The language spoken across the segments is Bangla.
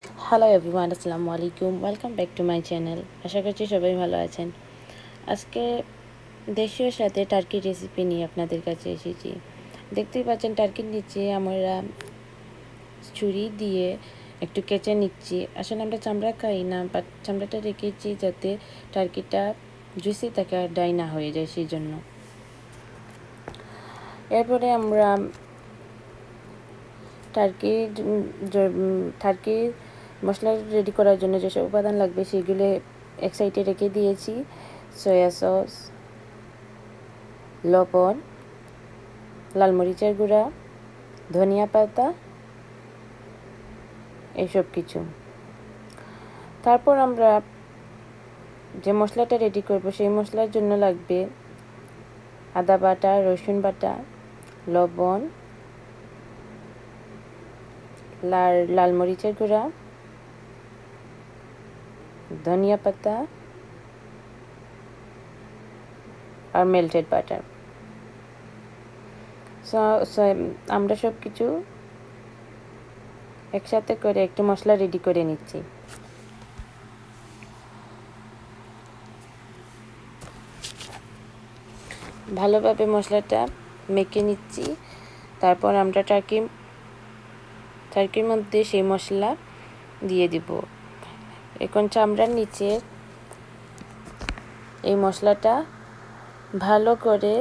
হ্যালো এভরিওয়ান, আসসালামু আলাইকুম। Welcome back to my channel. আশা করছি সবাই ভালো আছেন। আজকে দেশীয় সাথে টার্কির রেসিপি নিয়ে আপনাদের কাছে এসেছি। দেখতেই পাচ্ছেন টার্কির নিচে আমরা ছুরি দিয়ে একটু কেচে নিচ্ছি। আসলে আমরা চামড়া খাই না, বাট চামড়াটা রেখেছি যাতে টার্কিটা জুসি থাকে আর ড্রাই না হয়ে যায়, সেই জন্য। এরপরে আমরা টার্কির মশলা রেডি করার জন্য যেসব উপাদান লাগবে সেগুলো এক সাইডে রেখে দিয়েছি। সয়া সস, লবণ, লাল মরিচের গুঁড়া, ধনিয়া পাতা, এইসব কিছু। তারপর আমরা যে মশলাটা রেডি করব সেই মশলার জন্য লাগবে আদা বাটা, রসুন বাটা, লবণ, লাল মরিচের গুঁড়া, ধনিয়া পাতা আর মেল্টেড বাটার। আমরা সব কিছু একসাথে করে একটু মশলা রেডি করে নিচ্ছি। ভালোভাবে মশলাটা মেখে নিচ্ছি। তারপর আমরা টার্কির মধ্যে সেই মশলা দিয়ে দিব। এখন চামড়ার নিচে এই মশলাটা ভালো করে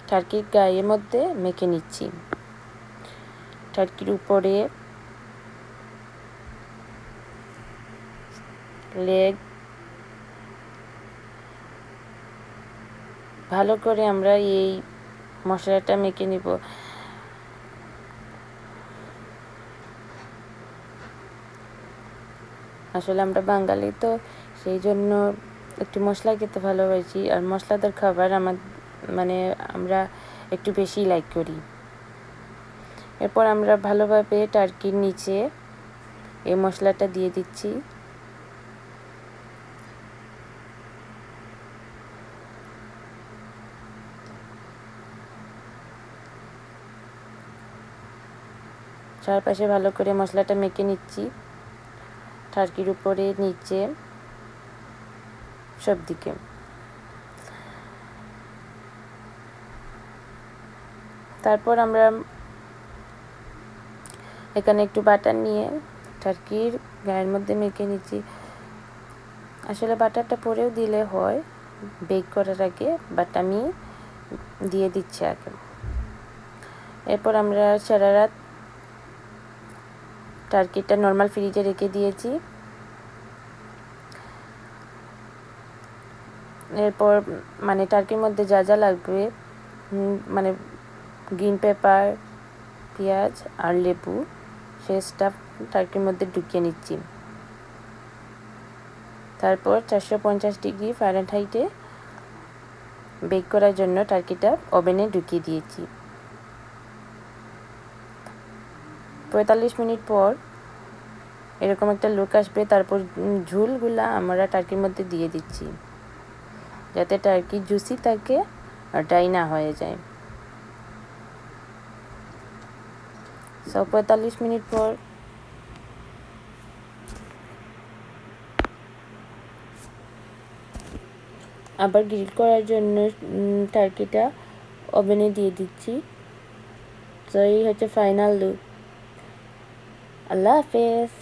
টার্কির গায়ের মধ্যে মেখে নিচ্ছি। টার্কির উপরে, লেগ, ভালো করে আমরা এই মশলাটা মেখে নিব। আসলে আমরা বাঙালি তো, সেই জন্য একটু মশলা খেতে ভালোবাসি, আর মশলাদার খাবার আমরা একটু বেশি লাইক করি। এরপর আমরা ভালোভাবে টার্কির নিচে এই মশলাটা দিয়ে দিচ্ছি। চারপাশে ভালো করে মশলাটা মেখে নিচ্ছি, টার্কির উপরে, নিচে, সব দিকে। তারপর আমরা এখানে একটু বাটার নিয়ে টার্কির গায়ের মধ্যে মেখে নিচ্ছি। আসলে বাটারটা পরেও দিলে হয় বেক করার আগে, বাট আমি দিয়ে দিচ্ছি আগে। এরপর আমরা সারা রাত টার্কিটা নর্মাল ফ্রিজে রেখে দিয়েছি। এরপর টার্কির মধ্যে যা যা লাগবে, গ্রিন পেপার, পেঁয়াজ আর লেবু, সেই স্টাফ টার্কির মধ্যে ঢুকিয়ে নিচ্ছি। তারপর 450 ডিগ্রি ফারেনহাইটে বেক করার জন্য টার্কিটা ওভেনে ঢুকিয়ে দিয়েছি। 45 মিনিট পর এরকম একটা লুক আসবে। তারপর ঝোলগুলা আমরা টার্কির মধ্যে দিয়ে দিচ্ছি যাতে টার্কি জুসি থাকে আর ড্রাই না হয়ে যায়। 45 মিনিট পর আবার গ্রিল করার জন্য টার্কিটা ওভেনে দিয়ে দিচ্ছি। তো এই হচ্ছে ফাইনাল লুক। আল্লাহ হাফেজ।